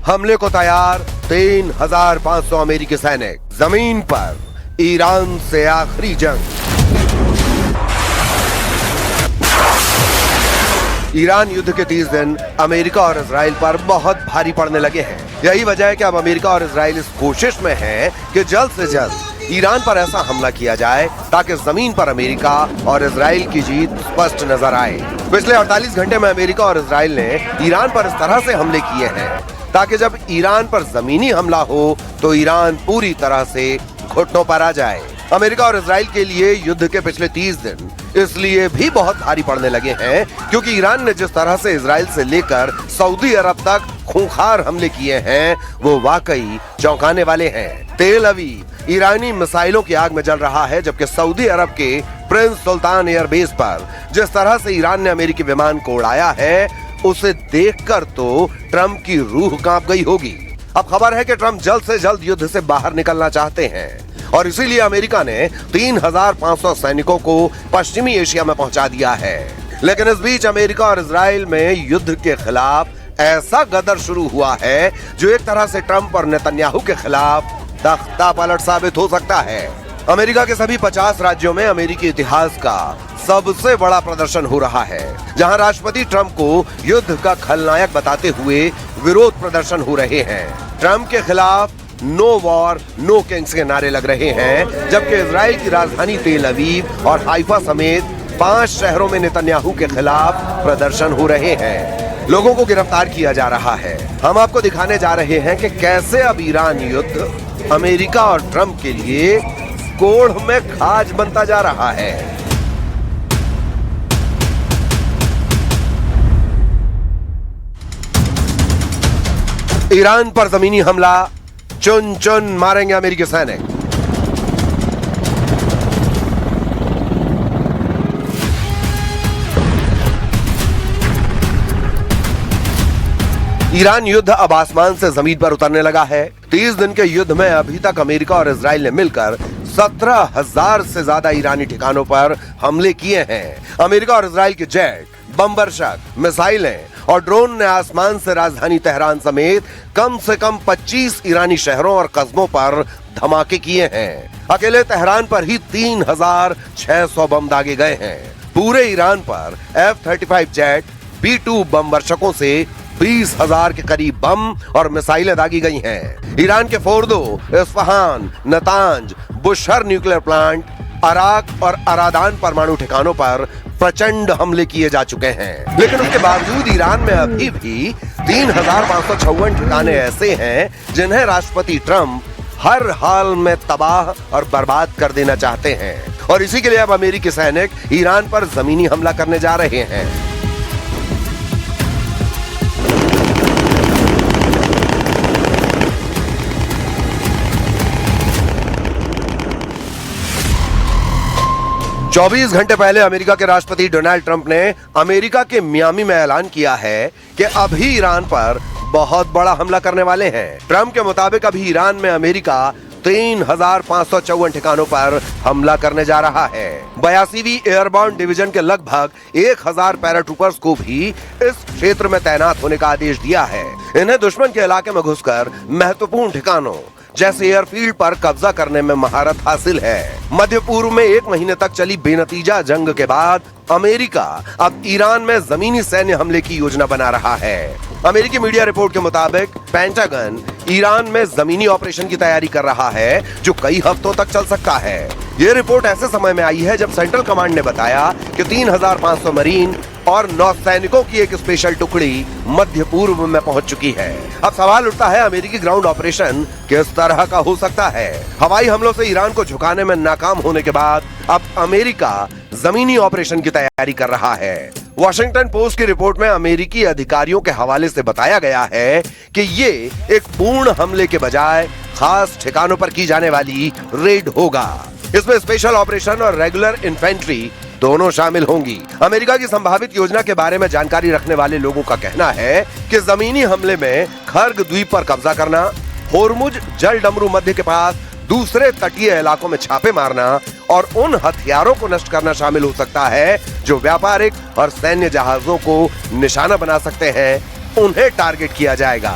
हमले को तैयार 3,500 अमेरिकी सैनिक। जमीन पर ईरान से आखिरी जंग। ईरान युद्ध के 30 दिन अमेरिका और इजराइल पर बहुत भारी पड़ने लगे हैं। यही वजह है कि अब अमेरिका और इजराइल इस कोशिश में हैं कि जल्द से जल्द ईरान पर ऐसा हमला किया जाए ताकि जमीन पर अमेरिका और इजराइल की जीत स्पष्ट नजर आए। पिछले 48 घंटे में अमेरिका और इजराइल ने ईरान पर इस तरह से हमले किए हैं ताकि जब ईरान पर जमीनी हमला हो तो ईरान पूरी तरह से घुटनों पर आ जाए। अमेरिका और इजराइल के लिए युद्ध के पिछले 30 दिन इसलिए भी बहुत भारी पड़ने लगे हैं क्योंकि ईरान ने जिस तरह से इजराइल से लेकर सऊदी अरब तक खूंखार हमले किए हैं वो वाकई चौंकाने वाले हैं। तेल अवीव ईरानी मिसाइलों की आग में जल रहा है, जबकि सऊदी अरब के प्रिंस सुल्तान एयरबेस पर जिस तरह से ईरान ने अमेरिकी विमान को उड़ाया है उसे देखकर तो ट्रंप की रूह कांप गई होगी। अब खबर है कि ट्रंप जल्द से जल्द युद्ध से बाहर निकलना चाहते हैं और इसीलिए अमेरिका ने 3,500 सैनिकों को पश्चिमी एशिया में पहुंचा दिया है। लेकिन इस बीच अमेरिका और इजराइल में युद्ध के खिलाफ ऐसा गदर शुरू हुआ है जो एक तरह से ट्रंप और नेतन्याहू के खिलाफ तख्ता पलट साबित हो सकता है। अमेरिका के सभी 50 राज्यों में अमेरिकी इतिहास का सबसे बड़ा प्रदर्शन हो रहा है, जहां राष्ट्रपति ट्रंप को युद्ध का खलनायक बताते हुए विरोध प्रदर्शन हो रहे हैं। ट्रंप के खिलाफ नो वॉर नो किंग्स के नारे लग रहे हैं, जबकि इजराइल की राजधानी तेल अवीव और हाइफा समेत 5 शहरों में नेतन्याहू के खिलाफ प्रदर्शन हो रहे हैं। लोगों को गिरफ्तार किया जा रहा है। हम आपको दिखाने जा रहे हैं कि कैसे अब ईरान युद्ध अमेरिका और ट्रंप के लिए कोढ़ में खाज बनता जा रहा है। ईरान पर जमीनी हमला, चुन चुन मारेंगे अमेरिकी सैनिक। ईरान युद्ध अब आसमान से जमीन पर उतरने लगा है। 30 दिन के युद्ध में अभी तक अमेरिका और इजराइल ने मिलकर 17,000 से ज्यादा ईरानी ठिकानों पर हमले किए हैं। अमेरिका और इजराइल के जेट, बमबर्षक, मिसाइलें और ड्रोन ने आसमान से राजधानी तेहरान समेत कम से कम 25 ईरानी शहरों और कस्बों पर धमाके किए हैं। अकेले तेहरान पर ही 3,600 बम दागे गए हैं। पूरे ईरान पर F-35 जेट, B-2 बमबर्षकों से 20,000 के करीब बम और मिसाइलें दागी गई हैं। ईरान के Fordow, Isfahan, Natanz, Bushehr nuclear plant, Arak और अरादान परमाणु ठिकानों पर प्रचंड हमले किए जा चुके हैं। लेकिन उसके बावजूद ईरान में अभी भी 3,556 ठिकाने ऐसे हैं जिन्हें राष्ट्रपति ट्रंप हर हाल में तबाह और बर्बाद कर देना चाहते हैं और इसी के लिए अब अमेरिकी सैनिक ईरान पर जमीनी हमला करने जा रहे हैं। चौबीस घंटे पहले अमेरिका के राष्ट्रपति डोनाल्ड ट्रंप ने अमेरिका के मियामी में ऐलान किया है कि अभी ईरान पर बहुत बड़ा हमला करने वाले हैं। ट्रंप के मुताबिक अभी ईरान में अमेरिका 3,554 ठिकानों पर हमला करने जा रहा है। 82वीं एयरबोर्न डिवीजन के लगभग 1,000 पैराट्रूपर्स को भी इस क्षेत्र में तैनात होने का आदेश दिया है। इन्हें दुश्मन के इलाके में घुसकर महत्वपूर्ण ठिकानों जैसे एयरफील्ड पर कब्जा करने में महारत हासिल है। मध्य पूर्व में 1 महीने तक चली बेनतीजा जंग के बाद अमेरिका अब ईरान में जमीनी सैन्य हमले की योजना बना रहा है। अमेरिकी मीडिया रिपोर्ट के मुताबिक पेंटागन ईरान में जमीनी ऑपरेशन की तैयारी कर रहा है जो कई हफ्तों तक चल सकता है। ये रिपोर्ट ऐसे समय में आई है जब सेंट्रल कमांड ने बताया कि 3,500 मरीन और नौसैनिकों की एक स्पेशल टुकड़ी मध्य पूर्व में पहुंच चुकी है। अब सवाल उठता है अमेरिकी ग्राउंड ऑपरेशन किस तरह का हो सकता है। हवाई हमलों से ईरान को झुकाने में नाकाम होने के बाद अब अमेरिका जमीनी ऑपरेशन की तैयारी कर रहा है। वॉशिंगटन पोस्ट की रिपोर्ट में अमेरिकी अधिकारियों के हवाले से बताया गया है कि ये एक पूर्ण हमले के बजाय खास ठिकानों पर की जाने वाली रेड होगा। इसमें स्पेशल ऑपरेशन और रेगुलर इन्फेंट्री दोनों शामिल होंगी। अमेरिका की संभावित योजना के बारे में जानकारी रखने वाले लोगों का कहना है कि जमीनी हमले में खर्ग द्वीप पर कब्जा करना, होर्मुज जल डमरू मध्य के पास दूसरे तटीय इलाकों में छापे मारना और उन हथियारों को नष्ट करना शामिल हो सकता है जो व्यापारिक और सैन्य जहाजों को निशाना बना सकते हैं। उन्हें टारगेट किया जाएगा।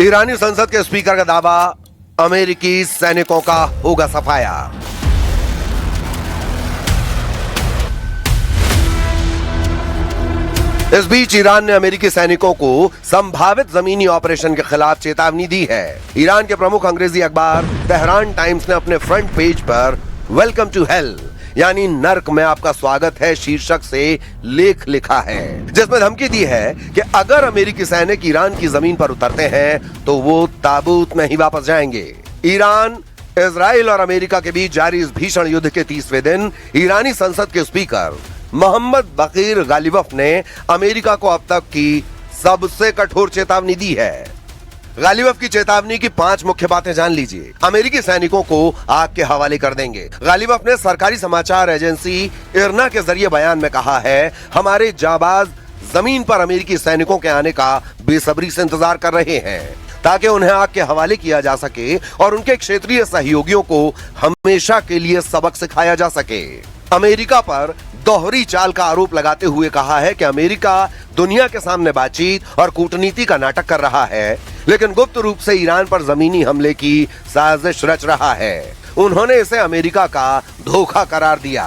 ईरानी संसद के स्पीकर का दावा, अमेरिकी सैनिकों का होगा सफाया। इस बीच ईरान ने अमेरिकी सैनिकों को संभावित जमीनी ऑपरेशन के खिलाफ चेतावनी दी है। ईरान के प्रमुख अंग्रेजी अखबार तेहरान टाइम्स ने अपने फ्रंट पेज पर वेलकम टू हेल यानी नर्क में आपका स्वागत है शीर्षक से लेख लिखा है, जिसमें धमकी दी है कि अगर अमेरिकी सैनिक ईरान की जमीन पर उतरते हैं तो वो ताबूत में ही वापस जाएंगे। ईरान, इजराइल और अमेरिका के बीच जारी इस भीषण युद्ध के 30वें दिन ईरानी संसद के स्पीकर मोहम्मद बकीर गालिबफ ने अमेरिका को अब तक की सबसे कठोर चेतावनी दी है। गालिबफ की चेतावनी की 5 मुख्य बातें जान लीजिए। अमेरिकी सैनिकों को आग के हवाले कर देंगे। गालिबफ ने सरकारी समाचार एजेंसी इरना के जरिए बयान में कहा है, हमारे जाबाज जमीन पर अमेरिकी सैनिकों के आने का बेसब्री से इंतजार कर रहे हैं ताकि उन्हें आग के हवाले किया जा सके और उनके क्षेत्रीय सहयोगियों को हमेशा के लिए सबक सिखाया जा सके। अमेरिका पर दोहरी चाल का आरोप लगाते हुए कहा है कि अमेरिका दुनिया के सामने बातचीत और कूटनीति का नाटक कर रहा है, लेकिन गुप्त रूप से ईरान पर जमीनी हमले की साजिश रच रहा है। उन्होंने इसे अमेरिका का धोखा करार दिया।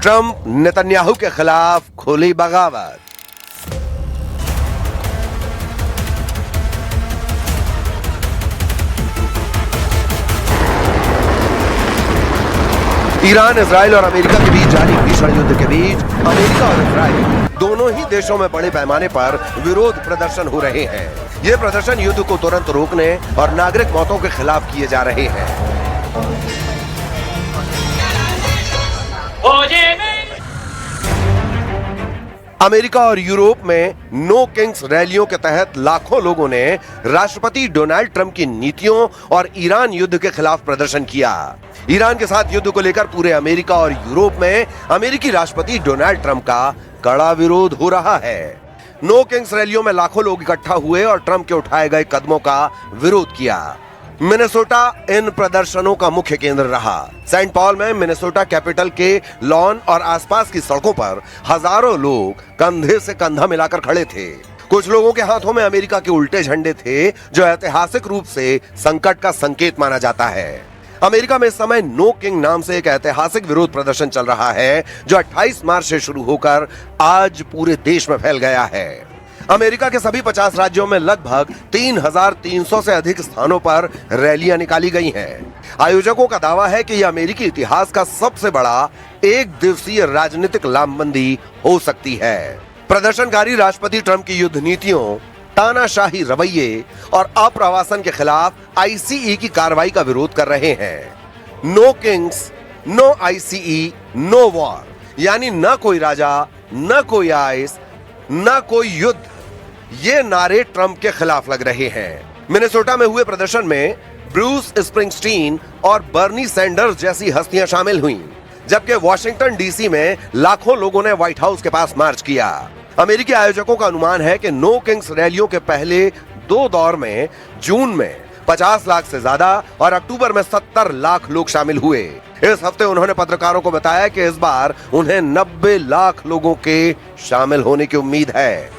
ट्रंप नेतन्याहू के खिलाफ खुली बगावत। ईरान, इजराइल और अमेरिका के बीच जारी भीषण युद्ध के बीच अमेरिका और इजराइल दोनों ही देशों में बड़े पैमाने पर विरोध प्रदर्शन हो रहे हैं। ये प्रदर्शन युद्ध को तुरंत रोकने और नागरिक मौतों के खिलाफ किए जा रहे हैं। अमेरिका और यूरोप में नो किंग्स रैलियों के तहत लाखों लोगों ने राष्ट्रपति डोनाल्ड ट्रंप की नीतियों और ईरान युद्ध के खिलाफ प्रदर्शन किया। ईरान के साथ युद्ध को लेकर पूरे अमेरिका और यूरोप में अमेरिकी राष्ट्रपति डोनाल्ड ट्रंप का कड़ा विरोध हो रहा है। नो किंग्स रैलियों में लाखों लोग इकट्ठा हुए और ट्रंप के उठाए गए कदमों का विरोध किया। मिनेसोटा इन प्रदर्शनों का मुख्य केंद्र रहा। सेंट पॉल में मिनेसोटा कैपिटल के लॉन और आसपास की सड़कों पर हजारों लोग कंधे से कंधा मिलाकर खड़े थे। कुछ लोगों के हाथों में अमेरिका के उल्टे झंडे थे, जो ऐतिहासिक रूप से संकट का संकेत माना जाता है। अमेरिका में इस समय नो किंग नाम से एक ऐतिहासिक विरोध प्रदर्शन चल रहा है, जो 28 मार्च से शुरू होकर आज पूरे देश में फैल गया है। अमेरिका के सभी 50 राज्यों में लगभग 3,300 से अधिक स्थानों पर रैलियां निकाली गई हैं। आयोजकों का दावा है कि यह अमेरिकी इतिहास का सबसे बड़ा एक दिवसीय राजनीतिक लामबंदी हो सकती है। प्रदर्शनकारी राष्ट्रपति ट्रंप की युद्ध नीतियों, तानाशाही रवैये और अप्रवासन के खिलाफ आईसीई की कार्रवाई का विरोध कर रहे हैं। No kings, no ICE, no war, यानी न कोई राजा, न कोई आइस, न कोई युद्ध, ये नारे ट्रंप के खिलाफ लग रहे हैं। मिनेसोटा में हुए प्रदर्शन में ब्रूस स्प्रिंगस्टीन और बर्नी सैंडर्स जैसी हस्तियां शामिल हुईं, जबकि वॉशिंगटन डीसी में लाखों लोगों ने व्हाइट हाउस के पास मार्च किया। अमेरिकी आयोजकों का अनुमान है कि नो किंग्स रैलियों के पहले 2 दौर में जून में 50 लाख से ज्यादा और अक्टूबर में 70 लाख लोग शामिल हुए। इस हफ्ते उन्होंने पत्रकारों को बताया कि इस बार उन्हें 90 लाख लोगों के शामिल होने की उम्मीद है।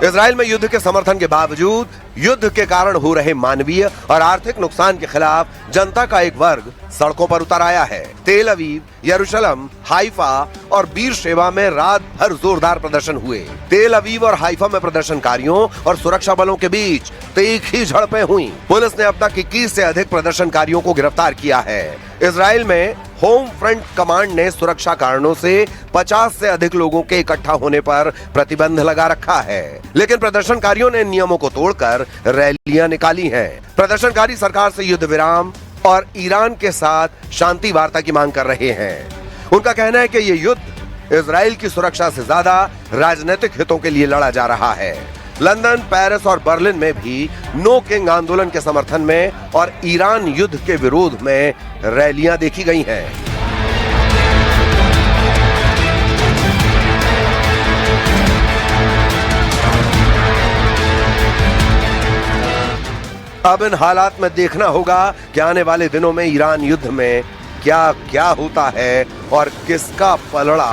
इजराइल में युद्ध के समर्थन के बावजूद युद्ध के कारण हो रहे मानवीय और आर्थिक नुकसान के खिलाफ जनता का एक वर्ग सड़कों पर उतर आया है। तेल अवीव, यरूशलेम, हाइफा और बीरशेबा में रात भर जोरदार प्रदर्शन हुए। तेल अवीव और हाइफा में प्रदर्शनकारियों और सुरक्षा बलों के बीच तीखी झड़पें हुई। पुलिस ने अब तक 21 से अधिक प्रदर्शनकारियों को गिरफ्तार किया है। इजराइल में होम फ्रंट कमांड ने सुरक्षा कारणों से 50 से अधिक लोगों के इकट्ठा होने पर प्रतिबंध लगा रखा है, लेकिन प्रदर्शनकारियों ने नियमों को तोड़कर रैलियां निकाली हैं। प्रदर्शनकारी सरकार से युद्ध विराम और ईरान के साथ शांति वार्ता की मांग कर रहे हैं। उनका कहना है कि ये युद्ध इजराइल की सुरक्षा से ज्यादा राजनीतिक हितों के लिए लड़ा जा रहा है। लंदन, पेरिस और बर्लिन में भी नो किंग आंदोलन के समर्थन में और ईरान युद्ध के विरोध में रैलियां देखी गई हैं। अब इन हालात में देखना होगा कि आने वाले दिनों में ईरान युद्ध में क्या क्या होता है और किसका पलड़ा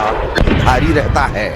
भारी रहता है।